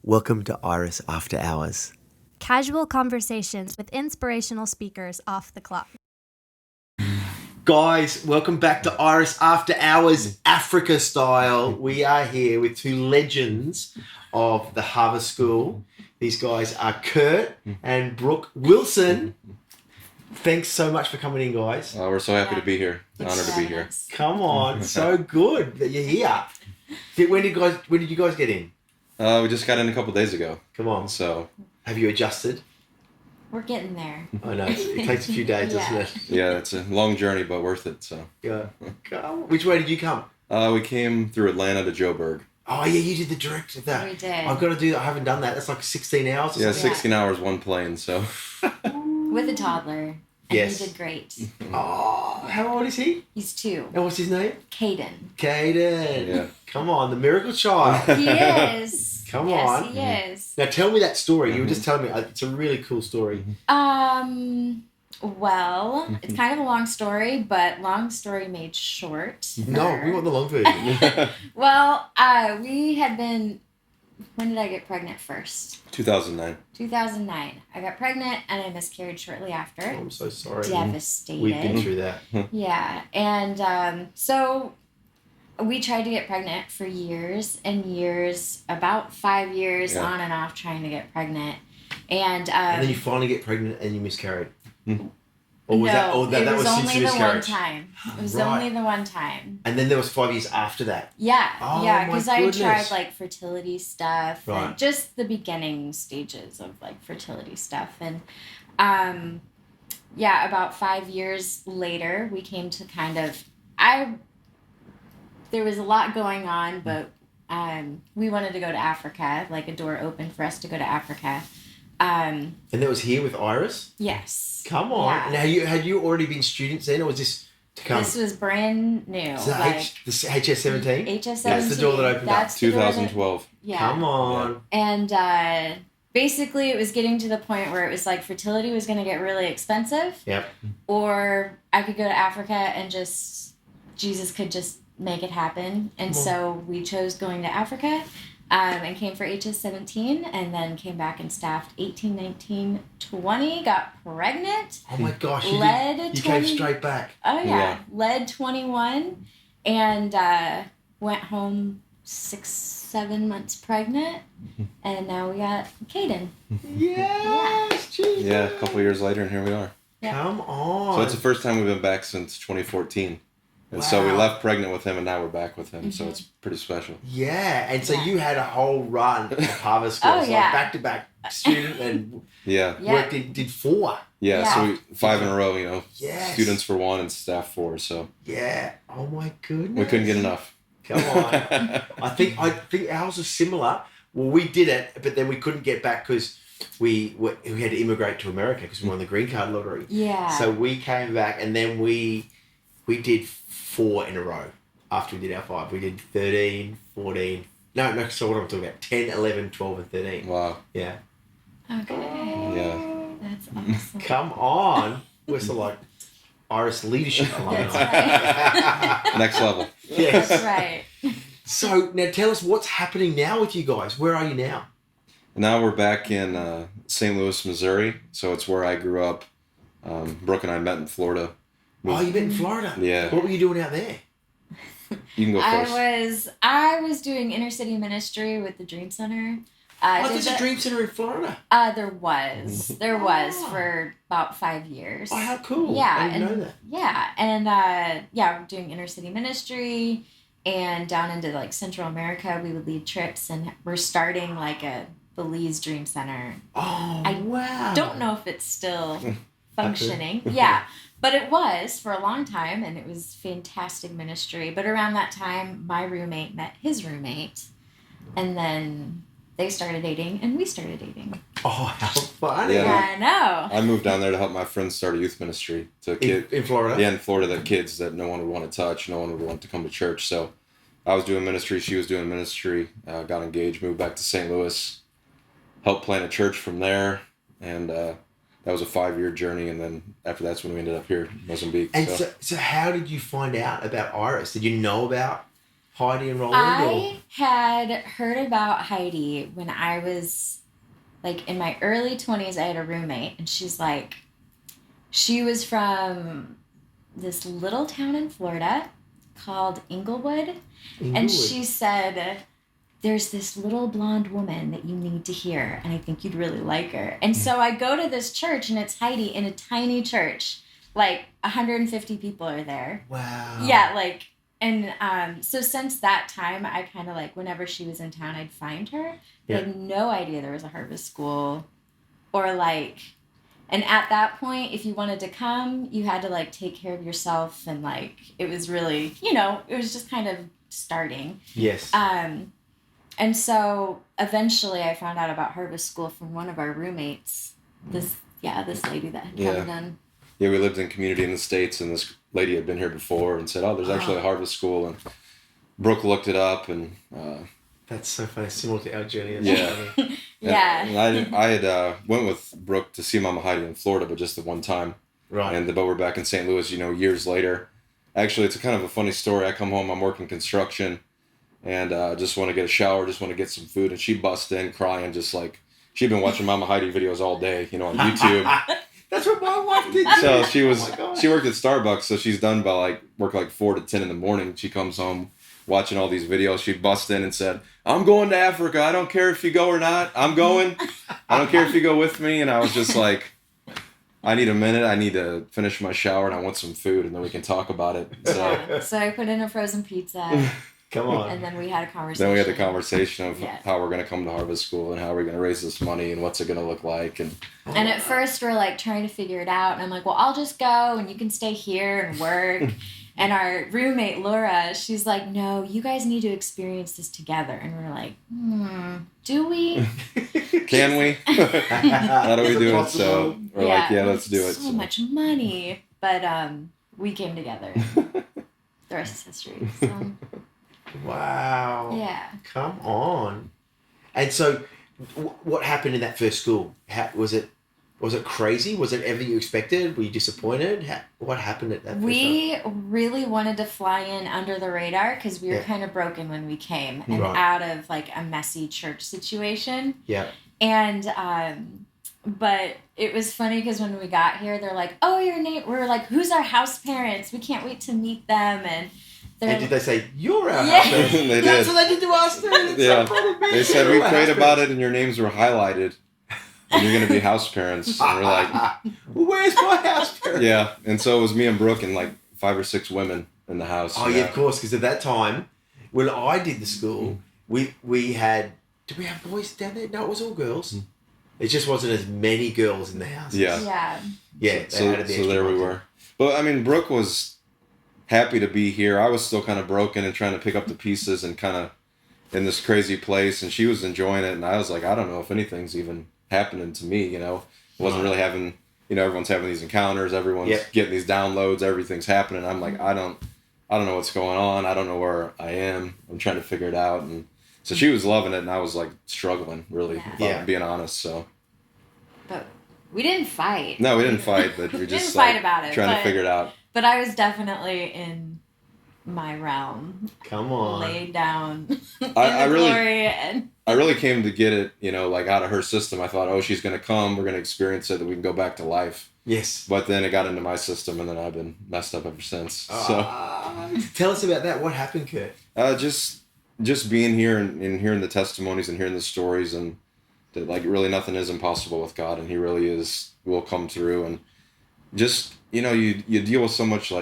Welcome to Iris After Hours. Casual conversations with inspirational speakers off the clock. Guys, welcome back to Iris After Hours, Africa style. We are here with two legends of the Harvard School. These guys are Kurt and Brooke Wilson. Thanks so much for coming in, guys. We're so happy to be here. Honored to be here. Come on, so good that you're here. When did you guys get in? We just got in a couple days ago. Come on. So, have you adjusted? We're getting there. I know, it takes a few days, doesn't it? yeah, it's a long journey, but worth it. So, Yeah. Which way did you come? we came through Atlanta to Joburg. Oh, yeah, you did the direct of that. We did. I've got to do that. I haven't done that. That's like 16 hours or Yeah, something. 16 hours, one plane. So, With a toddler. And Yes. he did great. Oh, how old is he? He's 2. And what's his name? Caden. Caden. Yeah. Come on, the miracle child. He is. Come yes, on. he is. Now tell me that story. You were just telling me. It's a really cool story. Well, it's kind of a long story, but long story made short. No, we want the long version. Well, we had been... When did I get pregnant first? 2009. 2009. I got pregnant and I miscarried shortly after. Oh, I'm so sorry. Devastated. We've been through that. Yeah, and so we tried to get pregnant for years and years, about 5 years on and off trying to get pregnant. And then you finally get pregnant and you miscarried. Or was no, that? Oh, that it was was only since the one miscarriage. time. It was Right. only the one time. And then there was 5 years after that. Yeah, Oh, yeah, my because I had goodness. tried like fertility stuff Right. and just the beginning stages of like fertility stuff. And yeah, about 5 years later, we came to kind of, there was a lot going on, but we wanted to go to Africa, like a door opened for us to go to Africa. And that was here with Iris? Yes. Come on. Yeah. Now, had you already been students then, or was this to come? This was brand new. So like the HS17? HS17. That's the door that opened up. That's the door that- 2012. yeah. Come on. And basically, it was getting to the point where it was like fertility was going to get really expensive. Yep. Or I could go to Africa and just, Jesus could just make it happen. And so we chose going to Africa and came for HS17 and then came back and staffed 18, 19, 20, got pregnant. Oh my gosh. You came 20 straight back. Oh, yeah. Yeah. Led 21 and went home 6-7 months pregnant. And now we got Caden. Yes. Jesus. Yeah, a couple years later, and here we are. Yeah. Come on. So, it's the first time we've been back since 2014. And so we Wow. left pregnant with him, and now we're back with him. So, it's pretty special. Yeah, and so Yeah. you had a whole run of Harvard School. Oh, So yeah. like back-to-back student and Yeah. Yeah. worked did 4. Yeah, so 5 in a row, Yes. students for 1 and staff 4. So, Yeah. Oh my goodness. we couldn't get enough. Come on. I think ours was similar. Well, we did it, but then we couldn't get back because we had to immigrate to America because we won the green card lottery. Yeah. So we came back and then we did 4 in a row after we did our 5. We did 13, 14. No, so what am I talking about? 10, 11, 12, and 13. Wow. Yeah. Okay. Yeah. That's awesome. Come on. We're so like Iris leadership. That's right. Next level. Yes. That's right. So now tell us what's happening now with you guys. Where are you now? Now we're back in St. Louis, Missouri. So it's where I grew up. Brooke and I met in Florida. Oh, you've been in Florida. Yeah. What were you doing out there? You can go first. I was doing inner city ministry with the Dream Center. There's a dream center in Florida. There was for about 5 years. Oh, how cool. Yeah, I didn't know that. Yeah, and we're doing inner city ministry, and down into like Central America, we would lead trips, and we're starting like a Belize Dream Center. Oh, wow. Don't know if it's still functioning. Yeah, but it was for a long time, and it was fantastic ministry. But around that time, my roommate met his roommate, and then they started dating, and we started dating. Oh, how funny. Yeah. I know. I moved down there to help my friends start a youth ministry to kids. In Florida? Yeah, in Florida, the kids that no one would want to touch, no one would want to come to church. So I was doing ministry, she was doing ministry, got engaged, moved back to St. Louis, helped plant a church from there, and that was a 5-year journey. And then after that's when we ended up here in Mozambique. And so how did you find out about Iris? Did you know about Heidi and Roland? I had heard about Heidi when I was like in my early 20s. I had a roommate, and she was from this little town in Florida called Inglewood. And she said, there's this little blonde woman that you need to hear, and I think you'd really like her. And so I go to this church, and it's Heidi in a tiny church. Like 150 people are there. Wow. Yeah, like, and so since that time, I kind of like, whenever she was in town, I'd find her. But I had no idea there was a harvest school, or like, and at that point, if you wanted to come, you had to like take care of yourself, and like, it was really, it was just kind of starting. Yes. And so eventually I found out about harvest school from one of our roommates, this lady that had come in. Yeah, we lived in community in the States, and this lady had been here before and said, there's actually a harvest school. And Brooke looked it up, and... that's so funny, similar to our journey. Yeah. And I had went with Brooke to see Mama Heidi in Florida, but just the one time. Right. But we're back in St. Louis, years later. Actually, it's a kind of a funny story. I come home, I'm working construction, and just want to get a shower, just want to get some food. And she busts in crying, just like... She'd been watching Mama Heidi videos all day, on YouTube. That's what my wife did. So she worked at Starbucks, so she's done by work 4 to 10 in the morning. She comes home watching all these videos. She busts in and said, I'm going to Africa. I don't care if you go or not. I'm going. I don't care if you go with me. And I was just like, I need a minute. I need to finish my shower, and I want some food, and then we can talk about it. So I put in a frozen pizza. Come on. And then we had a conversation. Then we had the conversation of how we're going to come to harvest school, and how we're going to raise this money, and what's it going to look like. And at first we're like trying to figure it out. And I'm like, well, I'll just go and you can stay here and work. And our roommate, Laura, she's like, no, you guys need to experience this together. And we're like, do we? Can we? How do we do it? So we're like, let's do it. So much money. But we came together. The rest is history. So. Wow. Yeah. Come on. And so, what happened in that first school? Was it crazy? Was it everything you expected? Were you disappointed? What happened at that? We really wanted to fly in under the radar because we were kind of broken when we came and out of a messy church situation. Yeah. And but it was funny because when we got here, they're like, "Oh, your name." We're like, "Who's our house parents? We can't wait to meet them." And did they say, you're our house parents? They did. That's what they did to us, too. They said, we prayed about it, and your names were highlighted, and you're going to be house parents. And we're like... Where's my house parents? Yeah, and so it was me and Brooke and 5 or 6 women in the house. Oh, yeah, of course, because at that time, when I did the school, we had... Did we have boys down there? No, it was all girls. It just wasn't as many girls in the house. Yeah. Yeah. So there we were. But, I mean, Brooke was... happy to be here. I was still kind of broken and trying to pick up the pieces and kind of in this crazy place, and she was enjoying it, and I was like, I don't know if anything's even happening to me, I wasn't really having, everyone's having these encounters, everyone's getting these downloads, everything's happening. I'm like, I don't know what's going on. I don't know where I am. I'm trying to figure it out. And so she was loving it, and I was struggling really, being honest. So, but we didn't fight. No, we didn't fight, but we just didn't fight about it, trying to figure it out. But I was definitely in my realm. Come on. Laid down I really, glory. And I really came to get it, out of her system. I thought, she's going to come. We're going to experience it, that we can go back to life. Yes. But then it got into my system, and then I've been messed up ever since. So tell us about that. What happened, Kurt? Just being here and hearing the testimonies and hearing the stories, and that really nothing is impossible with God, and He really will come through. And just... you deal with so much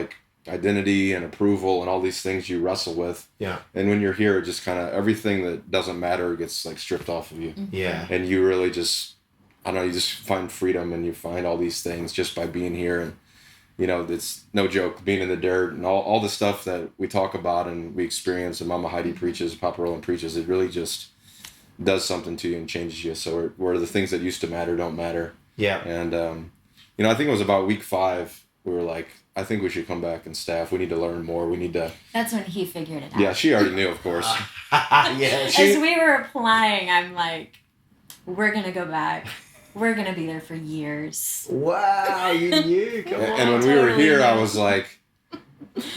identity and approval and all these things you wrestle with. Yeah. And when you're here, just kind of everything that doesn't matter gets stripped off of you. Yeah. And you really just, you just find freedom, and you find all these things just by being here. And, it's no joke, being in the dirt and all the stuff that we talk about and we experience, and Mama Heidi preaches, Papa Roland preaches, it really just does something to you and changes you. So where the things that used to matter don't matter. Yeah. And, I think it was about week 5, we were like, I think we should come back and staff. We need to learn more. We need to... That's when he figured it out. Yeah, she already knew, of course. Yeah. As we were applying, I'm like, we're going to go back. We're going to be there for years. Wow, you knew. Come on. And when we were here, I was like,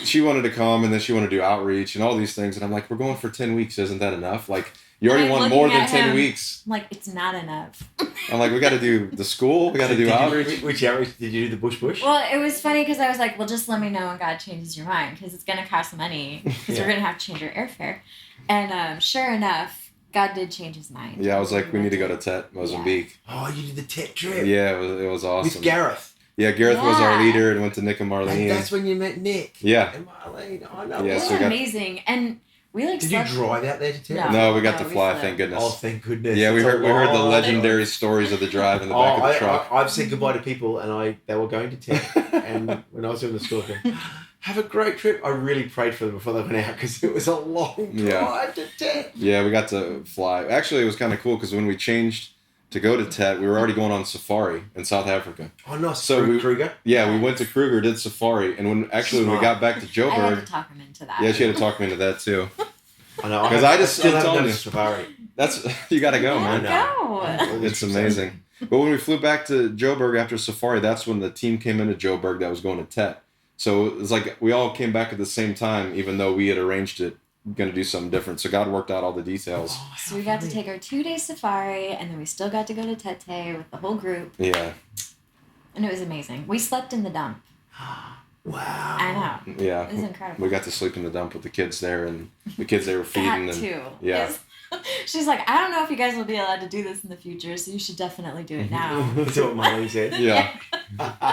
she wanted to come, and then she wanted to do outreach and all these things. And I'm like, we're going for 10 weeks. Isn't that enough? Like, you already want more than 10 weeks. I'm like, it's not enough. I'm like, we got to do the school. We got to do outreach. Which outreach did you do? The bush? Well, it was funny because I was like, well, just let me know when God changes your mind because it's going to cost money because we're going to have to change our airfare. And sure enough, God did change his mind. Yeah, I was like, we need to go to Tet, Mozambique. Yeah. Oh, you did the Tet trip. Yeah, it was awesome. With Gareth. Yeah, Gareth was our leader and went to Nick and Marlene. And that's when you met Nick. Yeah. And Marlene. I know. Yeah, It was so amazing. And we like Did you drive out there to Tet? No, we got to we fly, flew. thank goodness. Oh, thank goodness. Yeah, we It's a heard the long- legendary stories of the drive in the back of the truck. I've said goodbye to people, and they were going to Tet, and when I was doing the school, I go, have a great trip. I really prayed for them before they went out because it was a long drive to Tet. Yeah, we got to fly. Actually, it was kind of cool because when we changed to go to Tet, we were already going on safari in South Africa. Oh, nice. So Kruger? Yeah, we went to Kruger, did safari, and when we got back to I had Joburg, to talk him into that. yeah, she had to talk me into that too. I know. 'Cause I just still keep haven't telling done you. a safari. That's you got to go, man. Go. It's amazing. But when we flew back to Joburg after safari, that's when the team came into Joburg that was going to Tet. So it was like we all came back at the same time, even though we had arranged it, going to do something different. So God worked out all the details. Oh, So we got to take our 2-day safari, and then we still got to go to Tete with the whole group, Yeah, and it was amazing. We slept in the dump. Wow. I know. yeah. It was incredible. We got to sleep in the dump with the kids there, and the kids they were feeding. That And too. yeah. Yes. She's like, I don't know if you guys will be allowed to do this in the future, so you should definitely do it now. That's what Marlene said. Yeah.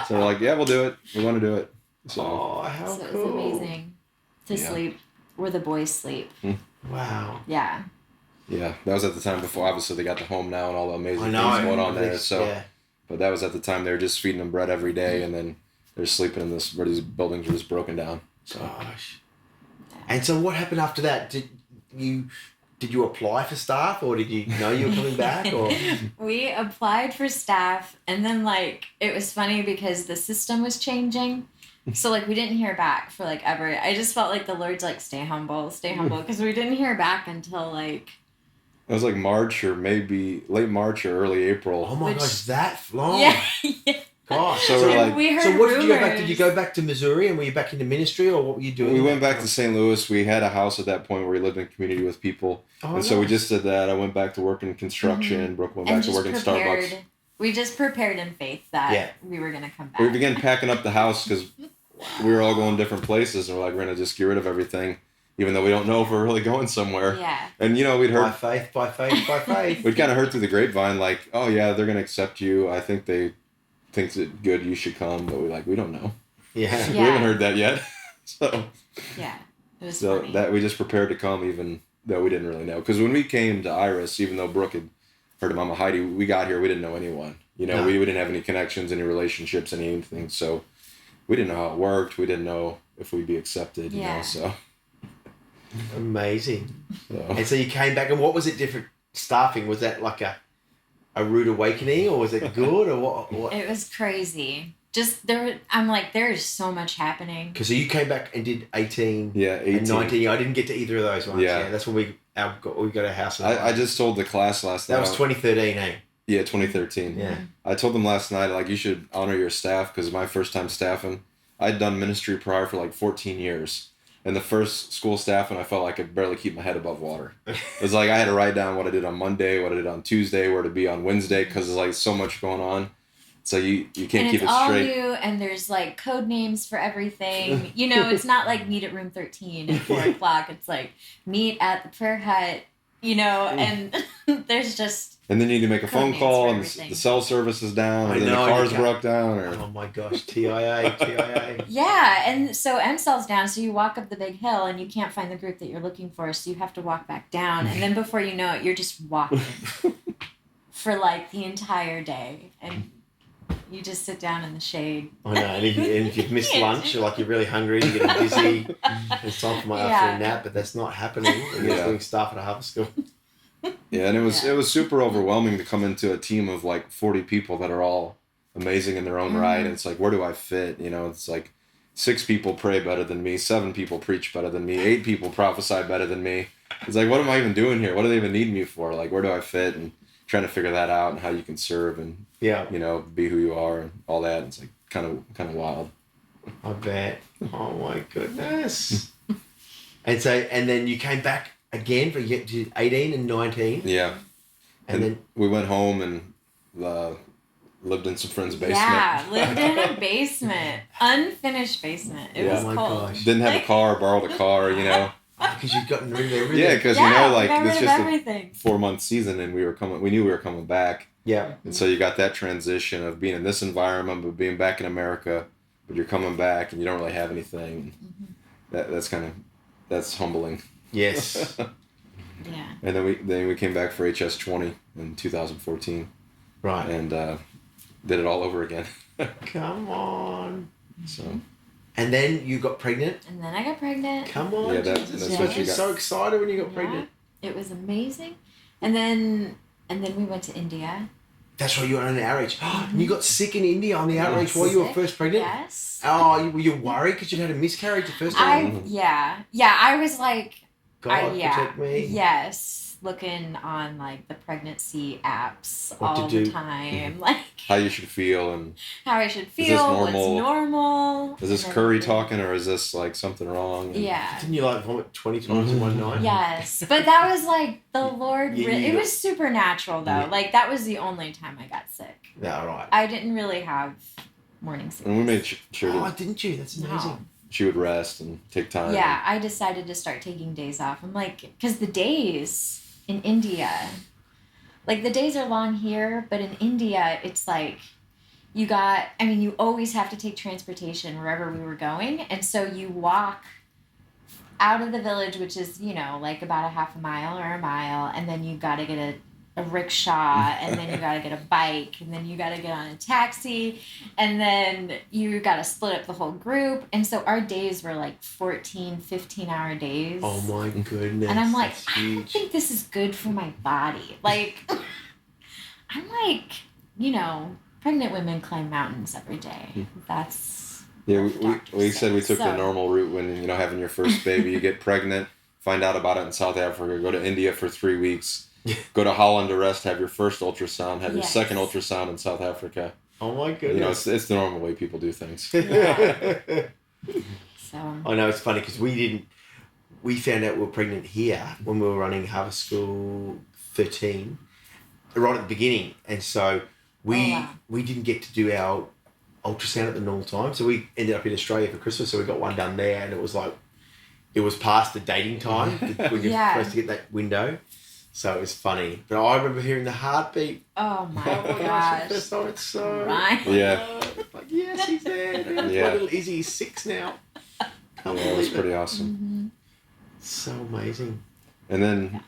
So we're like, yeah, we'll do it. We want to do it. So Oh, how So it cool. was amazing to Yeah. sleep where the boys sleep. Wow. Yeah. yeah, that was at the time before. Obviously, they got the home now and all the amazing I things know. going on there. So, Yeah. but that was at the time they were just feeding them bread every day, and then they're sleeping in this where these buildings were just broken down. So Gosh. And so what happened after that? Did you apply for staff, or did you know you were coming back, or? We applied for staff, and then it was funny because the system was changing. So we didn't hear back for ever. I just felt like the Lord's stay humble, because we didn't hear back until it was like March or maybe late March or early April. Oh my gosh, that long? yeah. Gosh. So we're like, we heard So what did you go back? rumors. Did you go back to Missouri, and were you back into ministry, or what were you doing? we went back to St. Louis. We had a house at that point where we lived in community with people. Oh, and so we nice. just did that. I went back to work in construction. Brooke went And back to just work in prepared. Starbucks. We just prepared in faith that Yeah. we were gonna come back. We began packing up the house because we were all going different places, and we're like, we're gonna just get rid of everything, even though we don't know if we're really going somewhere. Yeah. And we'd By heard, faith, by faith, by faith. we'd kind of heard through the grapevine, like, oh yeah, they're gonna accept you. I think they think it good, you should come, but we don't know. Yeah. Yeah. We haven't heard that yet. So Yeah. It was so funny. that we just prepared to come, even though we didn't really know. Because when we came to Iris, even though Brooke had heard of Mama Heidi, we got here, we didn't know anyone. No. We didn't have any connections, any relationships, anything. So we didn't know how it worked. We didn't know if we'd be accepted. Yeah. So Amazing. So. And so you came back, and what was it different staffing? Was that like a rude awakening, or was it good, or what? It was crazy. Just I'm like, there is so much happening. Because so you came back and did 18, Yeah, 18. and 19. I didn't get to either of those ones. Yeah. That's when we got a house. I just told the class last night. That was 2013, eh? Yeah, 2013. Yeah. I told them last night, you should honor your staff, because my first time staffing, I'd done ministry prior for 14 years. And the first school staffing, I felt like I could barely keep my head above water. It was I had to write down what I did on Monday, what I did on Tuesday, where to be on Wednesday, because there's so much going on. So you can't And keep it's it all straight. new, and there's code names for everything. It's not meet at room 13 at 4 o'clock. It's meet at the prayer hut, and there's just. And then you need to make a Code phone names call, for and everything. the cell service is down, I and then know, the car's you can't- broke down. Or Oh my gosh, TIA. Yeah, and so M-Cell's down, so you walk up the big hill, and you can't find the group that you're looking for, so you have to walk back down, and then before you know it, you're just walking for the entire day, and you just sit down in the shade. I know, and if you've missed lunch, or you're really hungry, you're getting busy, it's time for my afternoon nap, but that's not happening when you're Yeah. doing staff at a harvest school. Yeah, and it was Yeah. it was super overwhelming to come into a team of 40 people that are all amazing in their own right. And it's where do I fit? It's 6 people pray better than me, 7 people preach better than me, 8 people prophesy better than me. It's what am I even doing here? What do they even need me for? Where do I fit? And trying to figure that out, and how you can serve and Yeah. be who you are and all that. It's kind of wild. I bet. Oh my goodness. And then you came back again for 18 and 19. Yeah. And then we went home and lived in some friend's basement. Yeah, lived in a basement. Unfinished basement. It was Oh my cold. gosh. Didn't have a car, borrowed a car, because you've gotten rid of everything. Yeah, because got it's rid of just everything. a 4-month season, and we knew we were coming back. Yeah. And so you got that transition of being in this environment, but being back in America, but you're coming back and you don't really have anything. Mm-hmm. That's humbling. Yes. Yeah. And then we came back for HS20 in 2014. Right. And did it all over again. Come on. So. And then you got pregnant. And then I got pregnant. Come on. Yeah, Jesus. that's You what must you be got. so excited when you got pregnant. It was amazing. And then we went to India. That's right, you were on an outreach. And you got sick in India on the outreach while you were first pregnant? Yes. Oh, were you worried because you had a miscarriage the first time? Yeah, I was like, God, protect me. Yes, looking on like the pregnancy apps What to all do. the time, like How you should feel, and how I should this feel, normal? what's normal. is this and curry everything. talking, or is this like something wrong? And Yeah. Didn't you like vomit 20 times in one night? Yes, but that was like the Lord. Yeah, It you got- was supernatural though. Yeah. Like that was the only time I got sick. Yeah, right. I didn't really have morning sickness. And we made sure Oh, that didn't you? That's amazing. No. she would rest and take time. Yeah, I decided to start taking days off. I'm like, because the days in India, like the days are long here, but in India, it's like you always have to take transportation wherever we were going. And so you walk out of the village, which is, like about a half a mile or a mile, and then you got to get a rickshaw, and then you got to get a bike, and then you got to get on a taxi, and then you got to split up the whole group. And so our days were like 14, 15-hour days. Oh my goodness. And I'm like, that's I don't huge. think this is good for my body. Like, I'm like, pregnant women climb mountains every day. That's Yeah, what the doctor we said we said. took the So- normal route when having your first baby, you get pregnant, find out about it in South Africa, go to India for 3 weeks, go to Holland to rest, have your first ultrasound, have your Yes. second ultrasound in South Africa. Oh my goodness. It's the normal way people do things. Yeah. So I know, it's funny because we found out we were pregnant here when we were running Harvest School 13, right at the beginning. And so we didn't get to do our ultrasound at the normal time. So we ended up in Australia for Christmas. So we got one done there, and it was past the dating time when you're Yeah. supposed to get that window. So it was funny. But I remember hearing the heartbeat. oh my The gosh. first time, it's so... Right. Yeah. Like, yes, he's there. Yeah. My little Izzy is 6 now. Can't Yeah, it was believe it. pretty awesome. Mm-hmm. So amazing. And then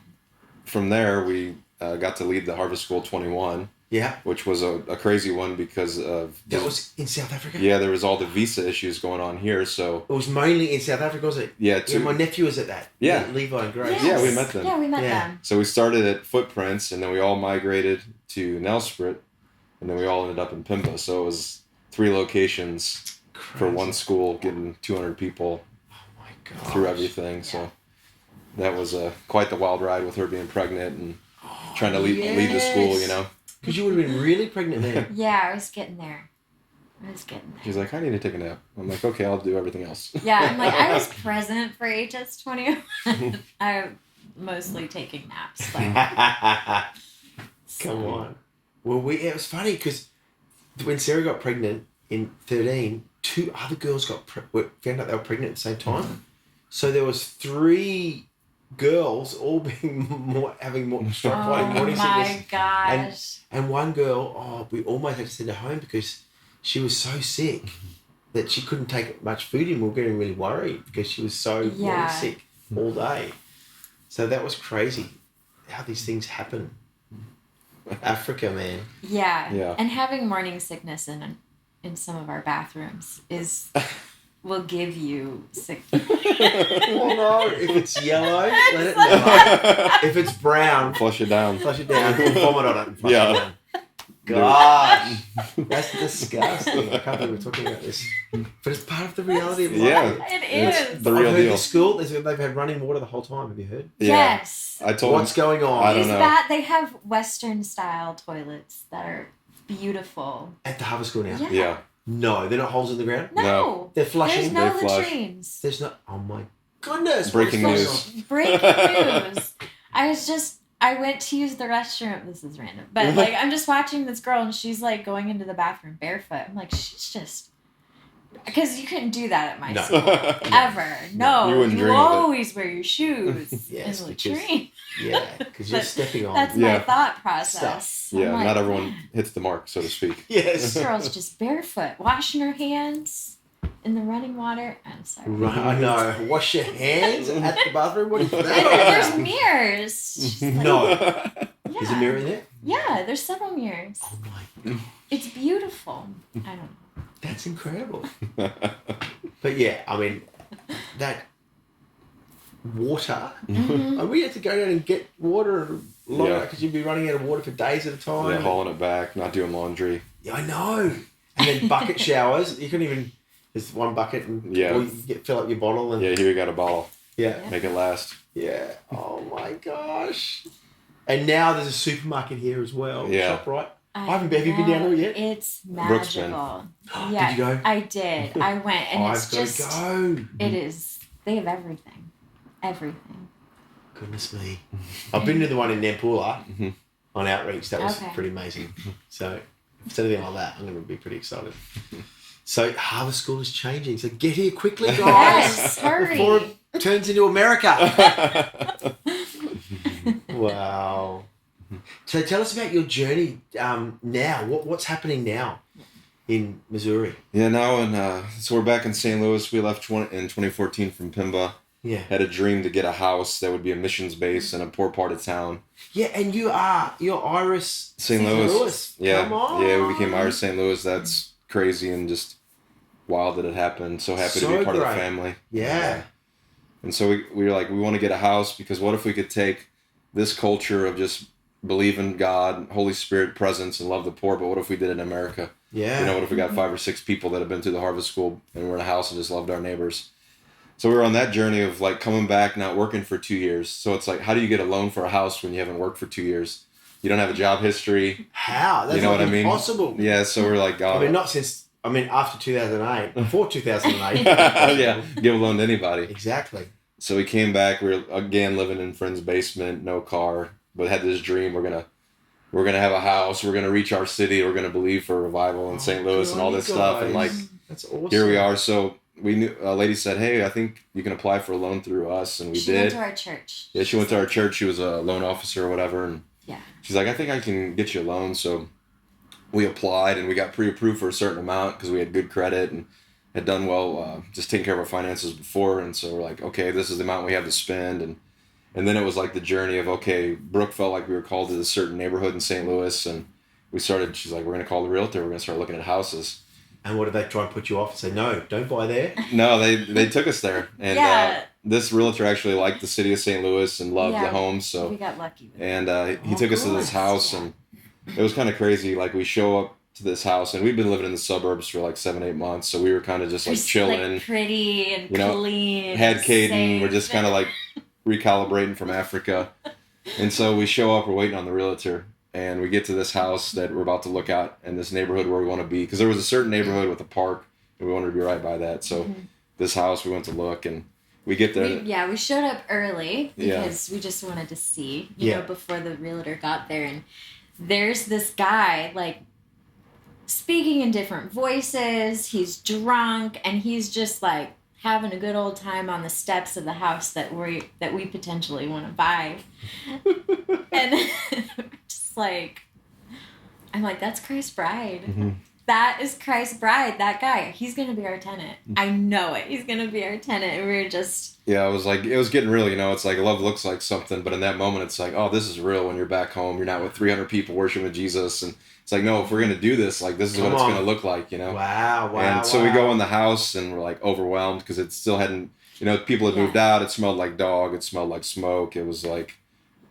from there, we got to lead the Harvest School 21, Yeah. which was a crazy one because of... That was in South Africa? Yeah, there was all the visa issues going on here, so... It was mainly in South Africa, was it? Yeah, Yeah, my nephew was at that. Yeah. Levi and Grace. Yes. Yeah, we met them. Yeah, we met Yeah. them. So we started at Footprints, and then we all migrated to Nelspruit, and then we all ended up in Pimba. So it was 3 locations for Crazy. one school, getting 200 people Oh my God. through everything. So that was quite the wild ride with her being pregnant and trying to lead the school, Because you would have been really pregnant then. Yeah, I was getting there. She's like, I need to take a nap. I'm like, okay, I'll do everything else. Yeah, I'm like, I was present for HS20. I'm mostly taking naps. Come on. Well, it was funny because when Sarah got pregnant in 13, 2 other girls found out they were pregnant at the same time. So there was 3 girls all being having morning sickness. my gosh. And one girl, we almost had to send her home because she was so sick that she couldn't take much food in. We were getting really worried because she was so morning sick all day. So that was crazy how these things happen. Africa, man. Yeah. Yeah. And having morning sickness in some of our bathrooms will give you sick. Oh no, if it's yellow, let it know. If it's brown, Flush it down. flush it down. Vomit on it and flush Yeah. it down. Gosh, that's disgusting. I can't believe we're talking about this. But it's part of the reality of life. Yeah. It It's is. the I've real heard deal. the school, they've had running water the whole time. Have you heard? Yeah. Yes. I told What's going on I don't Is know. that they have Western style toilets that are beautiful. at the Harvest School now? Yeah. Yeah. No, they're not holes in the ground. No. They're flushing. There's no They flush. latrines. There's no. Oh my goodness! Breaking what's news. going on? Breaking news. I went to use the restroom. This is random. But, like, I'm just watching this girl, and she's, like, going into the bathroom barefoot. I'm like, she's just... Because you couldn't do that at my No. school. Ever. No. You wouldn't You dream of it. always wear your shoes Yes, in the because- latrine. Yeah, because you're But stepping on. That's Yeah. my thought process. I'm Yeah, like, not everyone hits the mark, so to speak. Yes. This girl's just barefoot, washing her hands in the running water. I'm sorry. Right, I know. Wash your hands at the bathroom. What is And that? there's mirrors. She's like, No. yeah. There's a mirror in there. Yeah, there's several mirrors. Oh my god, It's beautiful. I don't know. that's incredible. But yeah, I mean, that water. Mhm. And we had to go down and get water Yeah. because you'd be running out of water for days at a time. Yeah, hauling it back, not doing laundry. Yeah, I know. And then bucket showers. You couldn't even. There's one bucket and Yeah. or you fill up your bottle and Yeah, here you got a bottle. yeah. Make it last. Yeah. Oh my gosh. And now there's a supermarket here as well. Yeah. ShopRite. Have you been down there yet? It's Brooks been. magical. Did Yeah, you go? I did. I went, and I've it's got just. to go. It is. They have everything. Everything. Goodness me. I've been to the one in Nampula Mhm. on Outreach. That was Okay. pretty amazing. So if it's anything like that, I'm going to be pretty excited. So Harvest School is changing. So get here quickly, guys. Yes, hurry. Before it turns into America. Wow. So tell us about your journey now. What's happening now in Missouri? Yeah, now so we're back in St. Louis. We left in 2014 from Pimba. Yeah. Had a dream to get a house that would be a missions base in a poor part of town. Yeah, and you're Iris St. Louis. Yeah. Come on. Yeah, we became Iris St. Louis. That's crazy and just wild that it happened. So happy to be So part of the great. family. Yeah. And so we were like, we want to get a house because what if we could take this culture of just believe in God, Holy Spirit presence, and love the poor, but what if we did it in America? Yeah. You know, what if we got 5 or 6 people that have been through the Harvest School and we're in a house and just loved our neighbors? So we were on that journey of like coming back, not working for 2 years. So it's like, how do you get a loan for a house when you haven't worked for 2 years? You don't have a job history. How? That's You know like what I mean? impossible. Yeah, so we're like, God. I mean, not since, after 2008. Before 2008. Yeah, give a loan to anybody. Exactly. So we came back. We were again living in friend's basement, no car, but had this dream. We're gonna have a house. We're gonna reach our city. We're gonna believe for revival in St. Louis and all this stuff. And like, that's awesome. here we are. So we knew a lady said, "Hey, I think you can apply for a loan through us," and we She did. went to our church. Yeah, she went to our church. She was a loan officer or whatever, and Yeah. she's like, "I think I can get you a loan." So we applied and we got pre-approved for a certain amount because we had good credit and had done well, just taking care of our finances before. And so we're like, okay, this is the amount we have to spend. And then it was like the journey of, okay, Brooke felt like we were called to this certain neighborhood in St. Louis. And she's like, we're going to call the realtor. We're going to start looking at houses. And what did they try and put you off and say, no, don't buy there? No, they took us there. And Yeah. this realtor actually liked the city of St. Louis and loved the homes. So we got lucky with And he Oh, took us to this good. house, and it was kind of crazy. Like, we show up to this house, and we've been living in the suburbs for like 7-8 months, so we were kind of just like chilling. Like pretty and You know, clean. Had and Caden, we're safe just kind of like recalibrating from Africa. And so we show up, we're waiting on the realtor, and we get to this house that we're about to look at in this neighborhood where we want to be. Because there was a certain neighborhood with a park, and we wanted to be right by that. So this house, we went to look, and we get there. we showed up early Yeah. because we just wanted to see, Yeah. know, before the realtor got there. And there's this guy, like, speaking in different voices. He's drunk, and he's just, like, having a good old time on the steps of the house that we potentially want to buy. And just like, I'm like, that's Christ's bride. Mm-hmm. That is Christ's bride. That guy, he's gonna be our tenant. I know it. He's gonna be our tenant. And we were just Yeah, it was getting real, it's like love looks like something, but in that moment it's like, oh, this is real when you're back home. You're not with 300 people worshiping Jesus. And it's like, no, if we're going to do this, like, this is what Come it's on. going to look like, Wow. And so we go in the house and we're like overwhelmed because it still hadn't, people had moved out. It smelled like dog. It smelled like smoke. It was like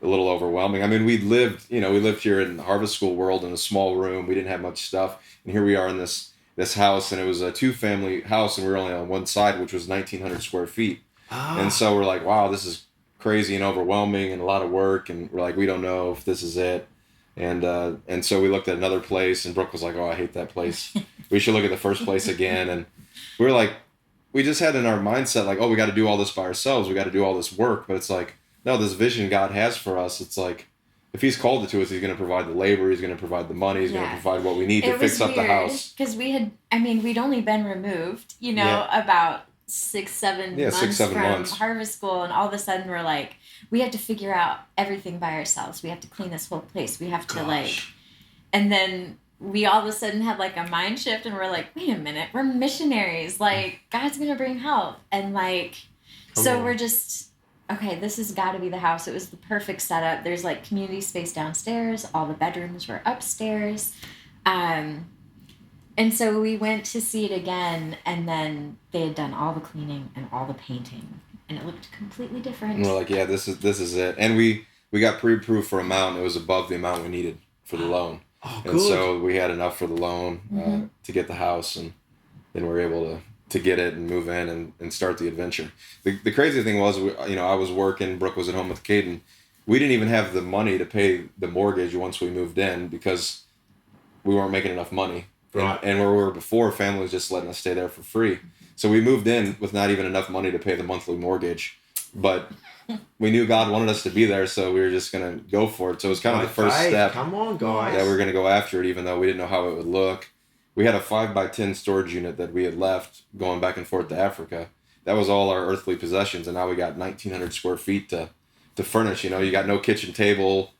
a little overwhelming. I mean, we lived here in the Harvest School world in a small room. We didn't have much stuff. And here we are in this house, and it was a 2-family house, and we were only on one side, which was 1,900 square feet. And so we're like, wow, this is crazy and overwhelming and a lot of work. And we're like, we don't know if this is it. And so we looked at another place, and Brooke was like, oh, I hate that place. we should look at the first place again. And we were like, we just had in our mindset, like, oh, we got to do all this by ourselves. We got to do all this work. But it's like, no, this vision God has for us. It's like, if he's called it to us, he's going to provide the labor. He's going to provide the money. He's going to provide what we need to fix up the house. Because we'd only been removed, about 6-7 months from harvest school. And all of a sudden we're like, we have to figure out everything by ourselves. We have to clean this whole place. We have to and then we all of a sudden have like a mind shift and we're like, wait a minute, we're missionaries. Like, God's going to bring help. And we're just, okay, this has got to be the house. It was the perfect setup. There's like community space downstairs. All the bedrooms were upstairs. And so we went to see it again, and then they had done all the cleaning and all the painting, and it looked completely different. And we're like, yeah, this is it. And we got pre-approved for amount. It was above the amount we needed for the loan. Oh, and so we had enough for the loan to get the house, and then we were able to get it and move in and start the adventure. The crazy thing was, I was working, Brooke was at home with Caden. We didn't even have the money to pay the mortgage once we moved in because we weren't making enough money. Right. And where we were before, family was just letting us stay there for free. So we moved in with not even enough money to pay the monthly mortgage. But we knew God wanted us to be there, so we were just going to go for it. So it was kind of the first step. Come on, guys. Yeah, we were going to go after it, even though we didn't know how it would look. We had a 5x10 storage unit that we had left going back and forth to Africa. That was all our earthly possessions, and now we got 1,900 square feet to furnish. You got no kitchen table.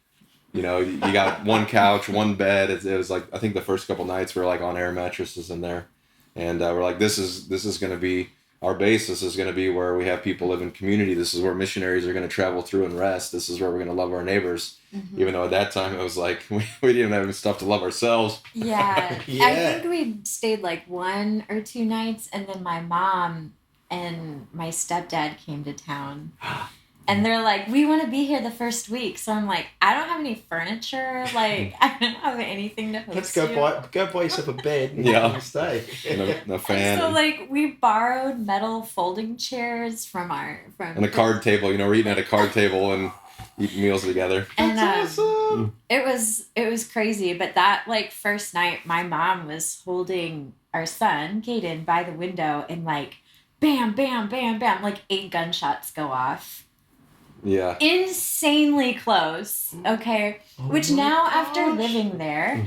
You got one couch, one bed. It was like, I think the first couple nights we were like on air mattresses in there. And we're like, this is going to be our base. This is going to be where we have people live in community. This is where missionaries are going to travel through and rest. This is where we're going to love our neighbors. Mm-hmm. Even though at that time it was like, we didn't even have stuff to love ourselves. Yeah. Yeah. I think we stayed like 1 or 2 nights, and then my mom and my stepdad came to town. And they're like, we want to be here the first week. So I'm like, I don't have any furniture. Like, I don't have anything to host Let's go buy yourself a bed and stay. No fan. So like, we borrowed metal folding chairs from and a card table. We're eating at a card table and eating meals together. And awesome. It was crazy. But that like first night, my mom was holding our son, Caden, by the window, and like, bam, bam, bam, bam, like 8 gunshots go off. Yeah. Insanely close. Okay. Which now, after living there,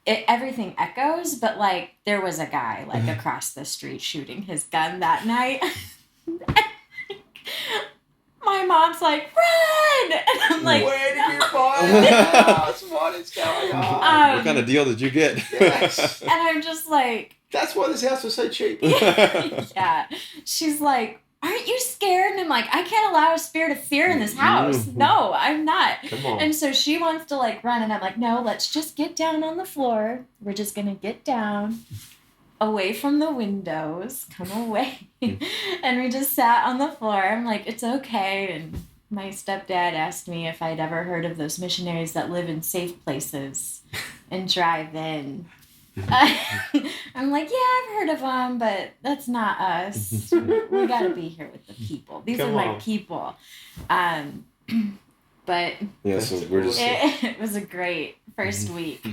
everything echoes, but like there was a guy like across the street shooting his gun that night. My mom's like, run! And I'm like, where did you find this? What is going on? What kind of deal did you get? Yes. And I'm just like, that's why this house was so cheap. Yeah. She's like, aren't you scared? And I'm like, I can't allow a spirit of fear in this house. No, I'm not. Come on. And so she wants to like run, and I'm like, no, let's just get down on the floor. We're just going to get down away from the windows. Come away. And we just sat on the floor. I'm like, it's okay. And my stepdad asked me if I'd ever heard of those missionaries that live in safe places and drive in. I'm like, yeah, I've heard of them, but that's not us. We got to be here with the people. These are my people. But yeah, so we're just. It was a great first week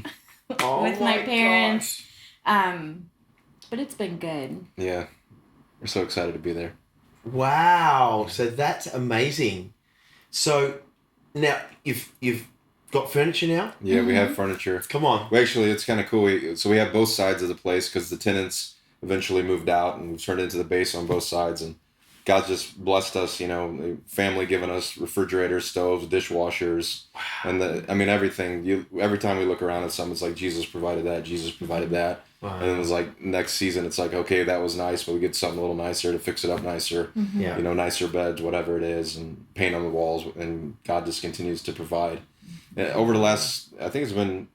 with my parents. But it's been good. Yeah, we're so excited to be there. Wow, so that's amazing. So now you've got furniture now? Yeah, we have furniture. Come on. It's kind of cool. We have both sides of the place because the tenants eventually moved out, and we turned it into the base on both sides. And God just blessed us, family giving us refrigerators, stoves, dishwashers, and everything. Every time we look around at something, it's like Jesus provided that, Jesus provided that. Wow. And it was like next season, it's like, okay, that was nice, but we get something a little nicer to fix it up nicer. Yeah. Nicer beds, whatever it is, and paint on the walls, and God just continues to provide. Over the last, I think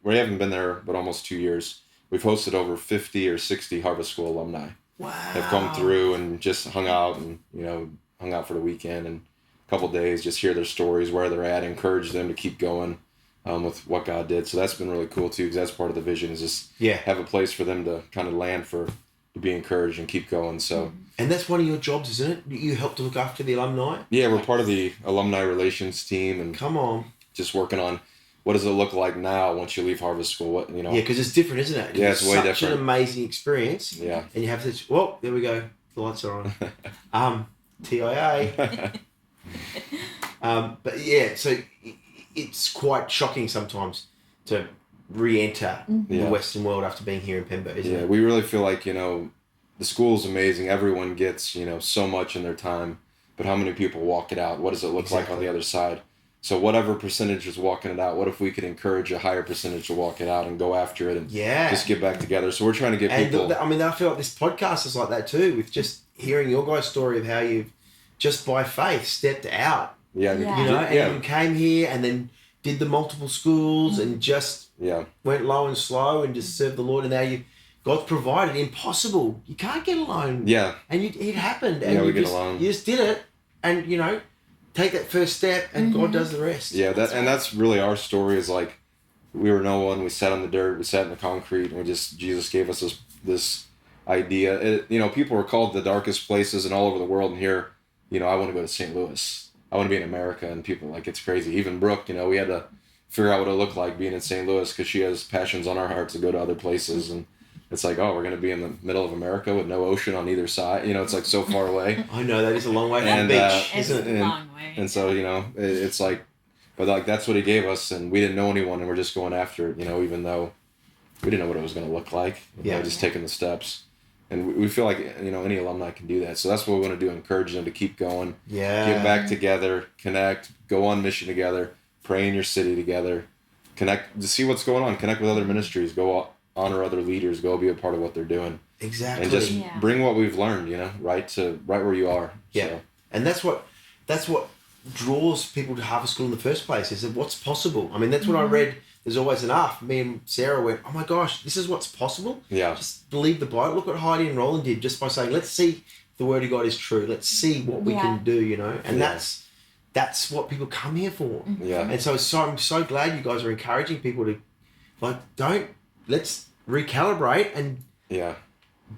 we haven't been there, but almost 2 years, we've hosted over 50 or 60 Harvest School alumni. Wow. Have come through and just hung out for the weekend and a couple of days, just hear their stories, where they're at, encourage them to keep going with what God did. So that's been really cool too, because that's part of the vision, is just have a place for them to kind of land to be encouraged and keep going. So. And that's one of your jobs, isn't it? You help to look after the alumni? Yeah, we're part of the Alumni Relations team, and come on, just working on what does it look like now once you leave Harvest School? What, you know? Yeah, because it's different, isn't it? Yeah, it's way such different. an amazing experience. Yeah. And you have this, well, there we go. The lights are on. TIA. But yeah, so it's quite shocking sometimes to re-enter the Western world after being here in Pemba, isn't it? We really feel like, you know, the school's amazing. Everyone gets, you know, so much in their time, but how many people walk it out? What does it look like on the other side? So whatever percentage is walking it out, what if we could encourage a higher percentage to walk it out and go after it and just get back together? So we're trying to get people... I mean, I feel like this podcast is like that too, with just hearing your guys' story of how you've just by faith stepped out. Yeah. You know, and you came here and then did the multiple schools and just went low and slow and just served the Lord, and now God's provided. Impossible. You can't get alone. Yeah. And it happened. And we get alone. You just did it, and, you know, take that first step and God does the rest. Yeah, that's really our story, is like, we were no one, we sat on the dirt, we sat in the concrete, and Jesus gave us this idea. You know, people are called the darkest places and all over the world, and here, you know, I want to go to St. Louis. I want to be in America, and people like, it's crazy. Even Brooke, you know, we had to figure out what it looked like being in St. Louis because she has passions on our hearts to go to other places, and it's like, oh, we're going to be in the middle of America with no ocean on either side. You know, it's like so far away. I know, that is a long way from the beach, isn't it? It's a long way. And so, you know, it's like, but like, that's what he gave us, and we didn't know anyone, and we're just going after it, you know, even though we didn't know what it was going to look like. You know, just taking the steps. And we feel like, you know, any alumni can do that. So that's what we want to do, encourage them to keep going. Yeah. Get back together, connect, go on mission together, pray in your city together, connect, to see what's going on, connect with other ministries, go honor other leaders, go be a part of what they're doing. Exactly. And just bring what we've learned, you know, right where you are. Yeah. So. And that's what draws people to Harvest School in the first place, is that what's possible. I mean, that's what I read. There's always enough. Me and Sarah went, oh my gosh, this is what's possible. Yeah. Just believe the Bible. Look what Heidi and Roland did just by saying, let's see if the word of God is true. Let's see what we can do, you know. And that's what people come here for. Yeah. And so I'm so glad you guys are encouraging people to, like, let's recalibrate and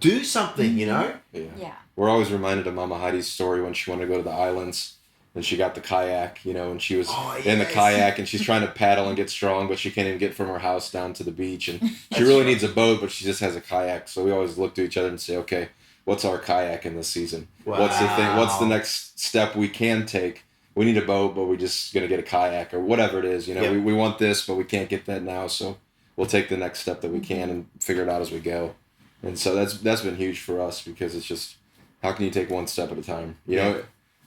do something, you know. Yeah. We're always reminded of Mama Heidi's story when she wanted to go to the islands. And she got the kayak, you know, and she was in the kayak, and she's trying to paddle and get strong, but she can't even get from her house down to the beach. And she really needs a boat, but she just has a kayak. So we always look to each other and say, okay, what's our kayak in this season? Wow. What's the thing? What's the next step we can take? We need a boat, but we're just going to get a kayak or whatever it is. You know, we want this, but we can't get that now. So we'll take the next step that we can and figure it out as we go. And so that's been huge for us, because it's just, how can you take one step at a time? You know,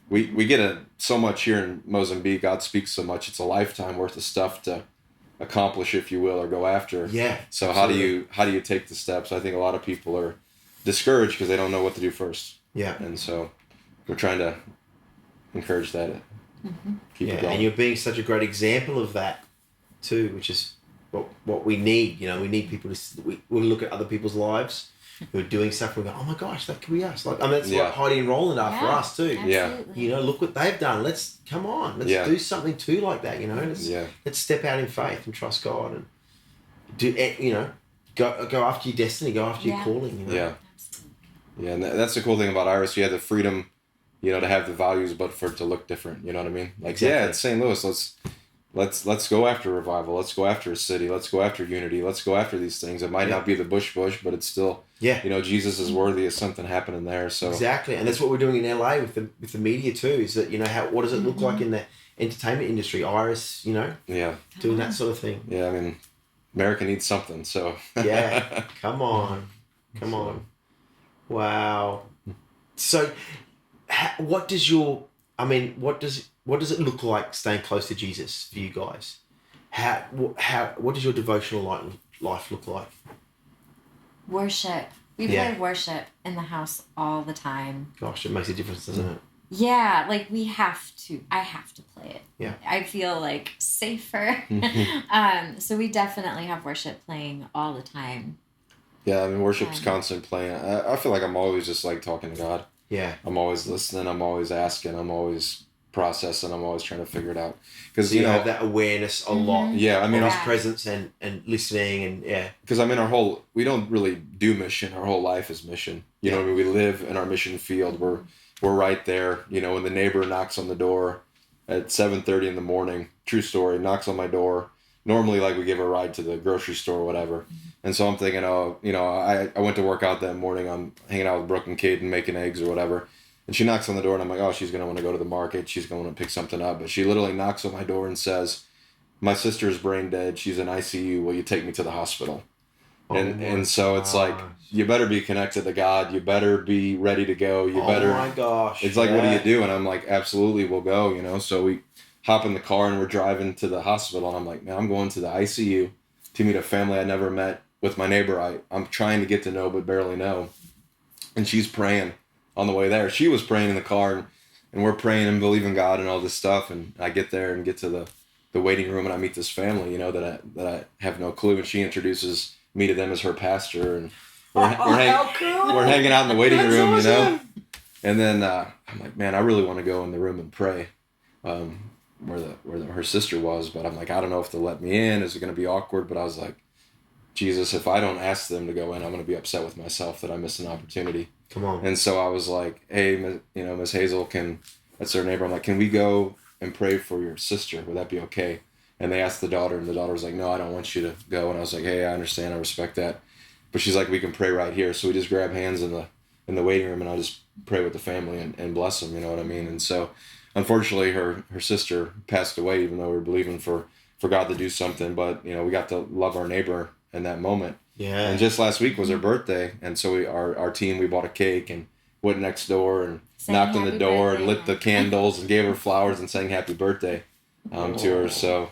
we get so much here in Mozambique. God speaks so much. It's a lifetime worth of stuff to accomplish, if you will, or go after. Yeah. So how do you take the steps? I think a lot of people are discouraged because they don't know what to do first. Yeah. And so we're trying to encourage that. Keep it going. And you're being such a great example of that too, which is what we need. You know, we need people to we look at other people's lives who are doing stuff, and we go, oh my gosh, that could be us. Like, I mean, that's what Heidi and Roland are for us too. Absolutely. Yeah. You know, look what they've done. Let's do something too like that, you know. Let's step out in faith and trust God and do, you know, go after your destiny, go after your calling, you know. Yeah. Yeah, and that's the cool thing about Iris. You have the freedom, you know, to have the values, but for it to look different, you know what I mean? Like, it's St. Louis, let's go after revival. Let's go after a city. Let's go after unity. Let's go after these things. It might not be the bush, but it's still, you know, Jesus is worthy of something happening there. So exactly, and that's what we're doing in LA with the media too. Is that, you know, what does it look like in the entertainment industry? Iris, you know, doing that sort of thing. Yeah, I mean, America needs something. So come on, wow. So, what does it look like staying close to Jesus for you guys? What does your devotional life look like? Worship. We play worship in the house all the time. Gosh, it makes a difference, doesn't it? Yeah, like I have to play it. Yeah. I feel like safer. So we definitely have worship playing all the time. Yeah, I mean, worship's constant playing. I feel like I'm always just like talking to God. Yeah. I'm always listening. I'm always asking. I'm always processing. I'm always trying to figure it out. Because you know, have that awareness a lot. Yeah, I mean, His presence and listening and Because I mean, we don't really do mission. Our whole life is mission. You know, I mean, we live in our mission field. We're right there. You know, when the neighbor knocks on the door at 7:30 in the morning, true story, knocks on my door. normally like we give her a ride to the grocery store or whatever. And so I'm thinking, oh, I went to work out that morning. I'm hanging out with Brooke and Kate and making eggs or whatever. And she knocks on the door and I'm like, oh, she's going to want to go to the market. She's going to pick something up. But she literally knocks on my door and says, my sister's brain dead. She's in ICU. Will you take me to the hospital? And so it's like, you better be connected to God. You better be ready to go. You better. Oh my gosh. It's like, what do you do? And I'm like, absolutely, we'll go, So we hop in the car and we're driving to the hospital. And I'm like, man, I'm going to the ICU to meet a family I never met with my neighbor. I'm trying to get to know but barely know. And she's praying on the way there. She was praying in the car and we're praying and believing God and all this stuff. And I get there and get to the waiting room and I meet this family, that I have no clue. And she introduces me to them as her pastor, and we're hanging out in the waiting room, awesome. And then I'm like, man, I really want to go in the room and pray, where her sister was, but I'm like, I don't know if they'll let me in. Is it going to be awkward? But I was like, Jesus, if I don't ask them to go in, I'm going to be upset with myself that I missed an opportunity. Come on. And so I was like, hey, Miss Hazel, that's her neighbor. I'm like, can we go and pray for your sister? Would that be okay? And they asked the daughter, and the daughter was like, no, I don't want you to go. And I was like, hey, I understand. I respect that. But she's like, we can pray right here. So we just grab hands in the waiting room, and I just pray with the family and bless them, you know what I mean? And so, unfortunately, her sister passed away, even though we were believing for God to do something. But, we got to love our neighbor in that moment. Yeah. And just last week was her birthday. And so our team, we bought a cake and went next door and knocked on the door and lit the candles and gave her flowers and sang happy birthday to her. So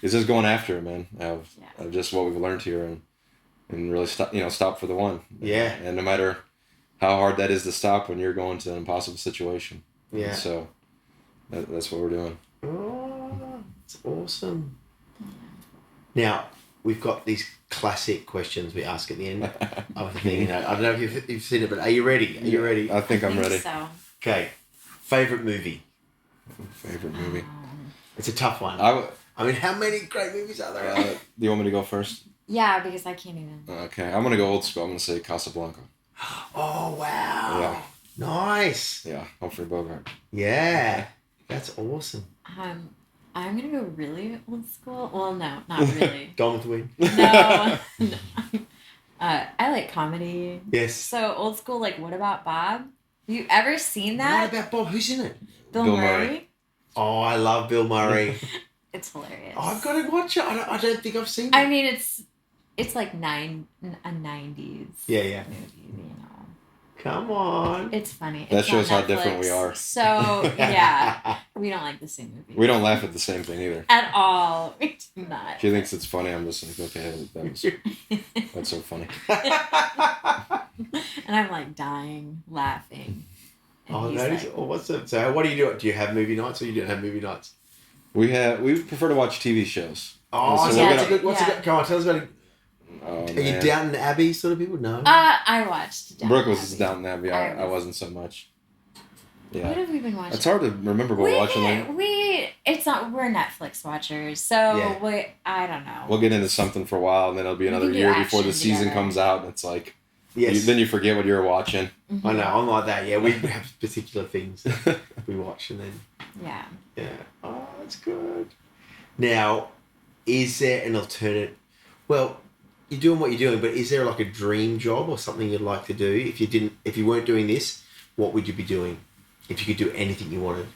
it's just going after it, man, of just what we've learned here and really stop for the one. Yeah. And no matter how hard that is to stop when you're going to an impossible situation. Yeah. And so that's what we're doing. Oh, it's awesome. Now, we've got these classic questions we ask at the end of the thing. I don't know if you've seen it, but are you ready? Are you ready? I think I'm ready. So. Okay. Favorite movie? Favorite movie? It's a tough one. I mean, how many great movies are there? Do you want me to go first? Yeah, because I can't even. Okay, I'm going to go old school. I'm going to say Casablanca. Oh, wow. Yeah. Nice. Yeah, Humphrey Bogart. Yeah. That's awesome. I'm going to go really old school. Well, no, not really. Gone with the Wind? No. I like comedy. Yes. So old school, like What About Bob? Have you ever seen that? What about Bob? Who's in it? Bill Bill Murray? Murray. Oh, I love Bill Murray. It's hilarious. I've got to watch it. I don't think I've seen it. I mean, it's like a 90s Yeah. movie, Come on. It's funny. That It's shows on how different we Netflix. are. So, yeah, we don't like the same movie. We don't laugh at the same thing either. At all. We do not. She thinks it's funny. I'm just like, okay, that's so funny. And I'm like dying, laughing. And Oh, he's that is. like, Oh, what's it? So, what do you do? Do you have movie nights or you don't have movie nights? We prefer to watch TV shows. Oh, So so we're what's gonna- a good? What's a good? Come on, tell us about it. Oh, Are you man. Downton Abbey sort of people? No. I watched Downton Brooke was Abbey. Downton Abbey. I I was- wasn't so much. What Yeah. have we been watching? It's hard to remember what we're watching. Like, We're Netflix watchers, so Yeah. I don't know. we'll get into something for a while, and then it'll be We another can do year before the action season together. comes out, and it's like, Yes. then you forget what you're watching. I know. I'm like that. Yeah, we have particular things that we watch, and then Yeah. yeah. Oh, that's good. Now, is there an alternate? Well, you're doing what you're doing, but is there like a dream job or something you'd like to do? If you weren't doing this, what would you be doing? If you could do anything you wanted.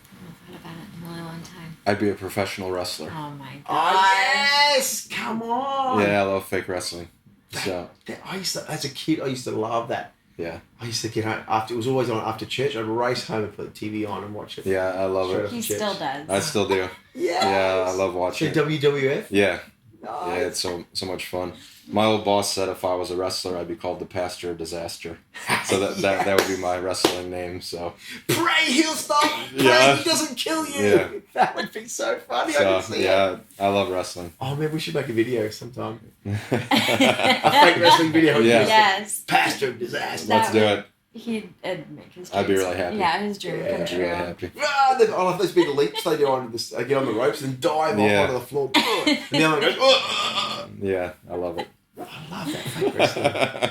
I haven't thought about it in a really long time. I'd be a professional wrestler. Oh my god. Oh yes! Come on. Yeah, I love fake wrestling. So I used to, as a kid, I used to love that. yeah, I used to get home after it was always on after church. I'd race home and put the TV on and watch it. yeah, I love Straight it. up. He Chips. still does. I still do. Yes. Yeah, I love So watching it. WWF. Yeah, Nice. yeah, it's so much fun. My old boss said if I was a wrestler, I'd be called the Pastor of Disaster. So that would be my wrestling name. So Pray he'll stop. Pray Yeah. he doesn't kill you. Yeah. That would be so funny. I can see it. yeah, I love wrestling. Oh, maybe we should make a video sometime. A fake wrestling video. Yeah. Yes. Pastor of disaster. That Let's do would- it. He'd make his I'd be dreams- really happy. Yeah, his dream Yeah. come I'd be true. really happy. Ah, I love those big leaps they do onto this. They get on the ropes and dive Yeah. off onto the floor. And the other one goes. Yeah, I love it. I love that fake wrestling.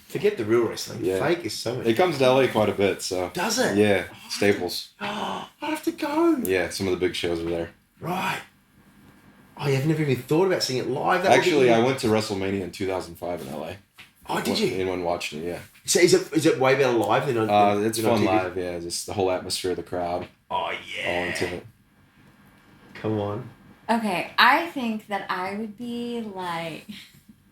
Forget the real wrestling. Yeah. Fake is so much. It comes to LA quite a bit, so Does it? yeah, Staples. Oh, I have to go. Yeah, some of the big shows are there. Right. Oh, you've never even thought about seeing it live? That would be- Actually, I went to WrestleMania in 2005 in LA. Oh, did you? Anyone watched it? Yeah. So is it way better live than on? It's than on fun TV? live. Yeah, just the whole atmosphere of the crowd. Oh All yeah. into it. Come on. Okay, I think that I would be like,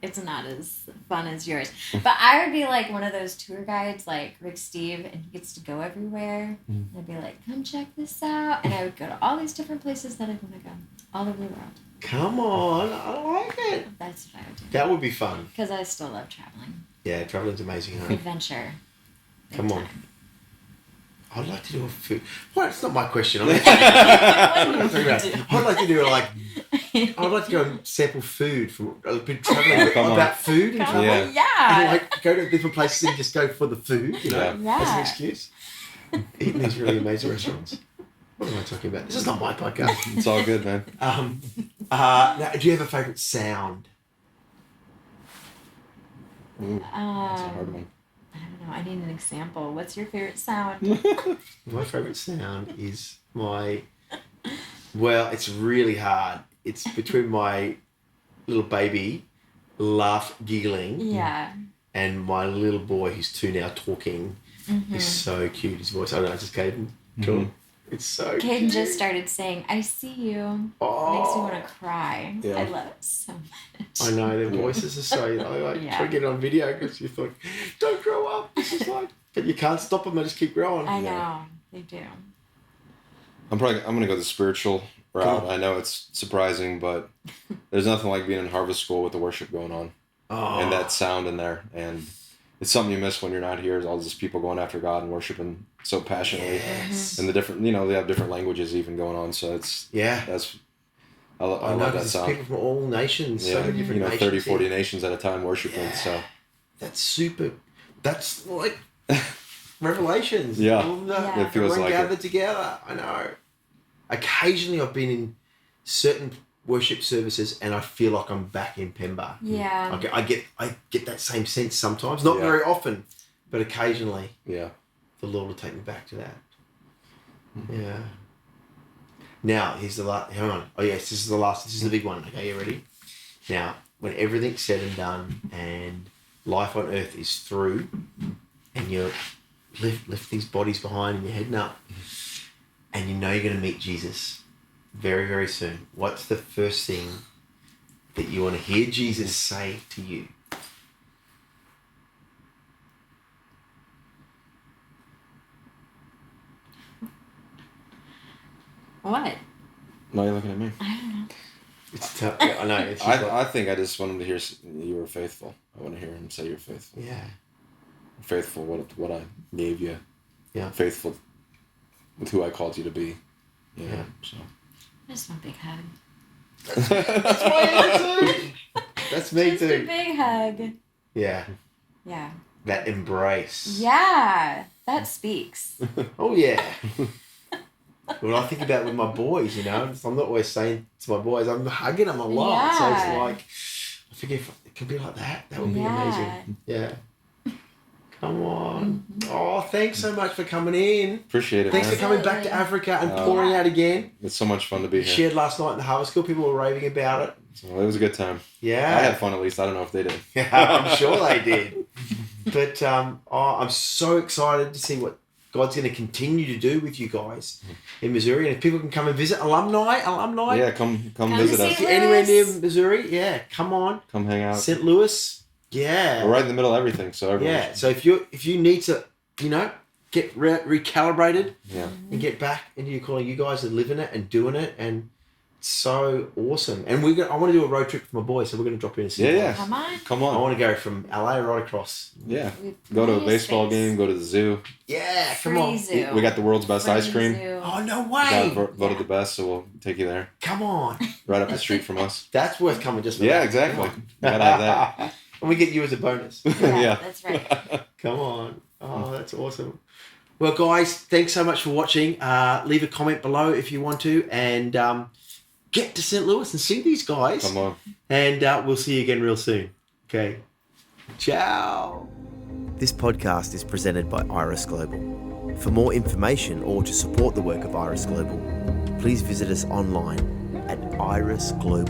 it's not as fun as yours, but I would be like one of those tour guides like Rick Steve, and he gets to go everywhere. And I'd be like, come check this out. And I would go to all these different places that I want to go, all over the world. Come on. I like it. That's what I would do. That would be fun. Because I still love traveling. Yeah, traveling's amazing, huh? Adventure. Big Come on. time. I'd like to do a food. Well, it's not my question. I'm I'd like to do like. I'd like to go and sample food from. I've been traveling come on. about food and Come travel. on, And yeah. like go to different places and just go for the food, you know, Yeah. as an Yeah. excuse. Eating these really amazing restaurants. What am I talking about? This is not my podcast. It's all good, man. Now, do you have a favourite sound? Ooh, that's a hard one. I don't know. I need an example. What's your favorite sound? My favourite sound is my. Well, it's really hard. It's between my little baby laugh giggling Yeah. and my little boy who's 2 now talking. He's so cute. His voice. I don't know. It's just Caden. Cool. It's so Caden cute. just started saying, I see you. Oh, Makes me want to cry. Yeah. I love it so much. I know their voices are so. I like Yeah. try to get it on video because you thought, don't grow up. This is like, but you can't stop them. They just keep growing. I know. They do. I'm gonna go the spiritual route. Cool. I know it's surprising, but there's nothing like being in harvest school with the worship going on Oh, and that sound in there. And it's something you miss when you're not here. Is all these people going after God and worshiping so passionately, yes. and the different, they have different languages even going on. So it's Yeah. that's I I know love that because sound. people from all nations, so Yeah, many different nations. 30, 40 here. nations at a time worshiping. Yeah. So That's super. That's like Revelations. Yeah. All the, Yeah. It feels everyone like gathered it. together. I know. Occasionally, I've been in certain worship services, and I feel like I'm back in Pemba. Yeah. I get that same sense sometimes. Not Yeah. very often, but occasionally, yeah, the Lord will take me back to that. Yeah. Now, here's the last. Hang on. Oh yes, this is the last. This is the big one. Okay, you ready? Now, when everything's said and done, and life on earth is through, and you left these bodies behind, and you're heading up, and you know you're going to meet Jesus very, very soon. What's the first thing that you want to hear Jesus say to you? What? why are you looking at me? I don't know. It's tough. Yeah, I know. It's just like, I think I just want him to hear you were faithful. I want to hear him say you're faithful. yeah. Faithful what I gave you. Yeah. Faithful with who I called you to be. Yeah. So. I just want a big hug. That's my answer. That's me Just a too. big hug. Yeah. Yeah. That embrace. Yeah. That speaks. Oh yeah. When I think about it with my boys, I'm not always saying to my boys, I'm hugging them a lot. So Yeah. it's like, I figure if it could be like that, that would be amazing. Yeah. Come on. Oh, thanks so much for coming in. Appreciate it, Thanks for man. coming back to Africa and Oh. pouring out again. It's so much fun to be You here. shared last night in the Harvest School. People were raving about it. So it was a good time. Yeah. I had fun at least. I don't know if they did. I'm sure they did. But I'm so excited to see what God's going to continue to do with you guys in Missouri. And if people can come and visit, alumni, Yeah, come Come visit to us. if see you're anywhere near Louis. Missouri, yeah, come on. Come hang out. St. Louis, yeah. We're right in the middle of everything, so everyone. Yeah, so if you need to, get recalibrated Yeah. and get back into your calling, you guys are living it and doing it, and it's so awesome. And I want to do a road trip for my boys, so we're going to drop in and see you Yeah. guys. Come on. Come I on. want to go from LA right across. Yeah. We've Go to a plenty of baseball space. game. Go to the zoo. Yeah, come Free on. zoo. We got the world's best ice Free cream. zoo. Oh, no God way. voted the best, so we'll take you there. Come on. Right up the street from us. That's worth coming just for Yeah, that. exactly. Come on. Gotta have that. And we get you as a bonus. Yeah. That's right. Come on. Oh, that's awesome. Well, guys, thanks so much for watching. Leave a comment below if you want to. And get to St. Louis and see these guys. Come on. And we'll see you again real soon. Okay. Ciao. This podcast is presented by Iris Global. For more information or to support the work of Iris Global, please visit us online at irisglobal.com.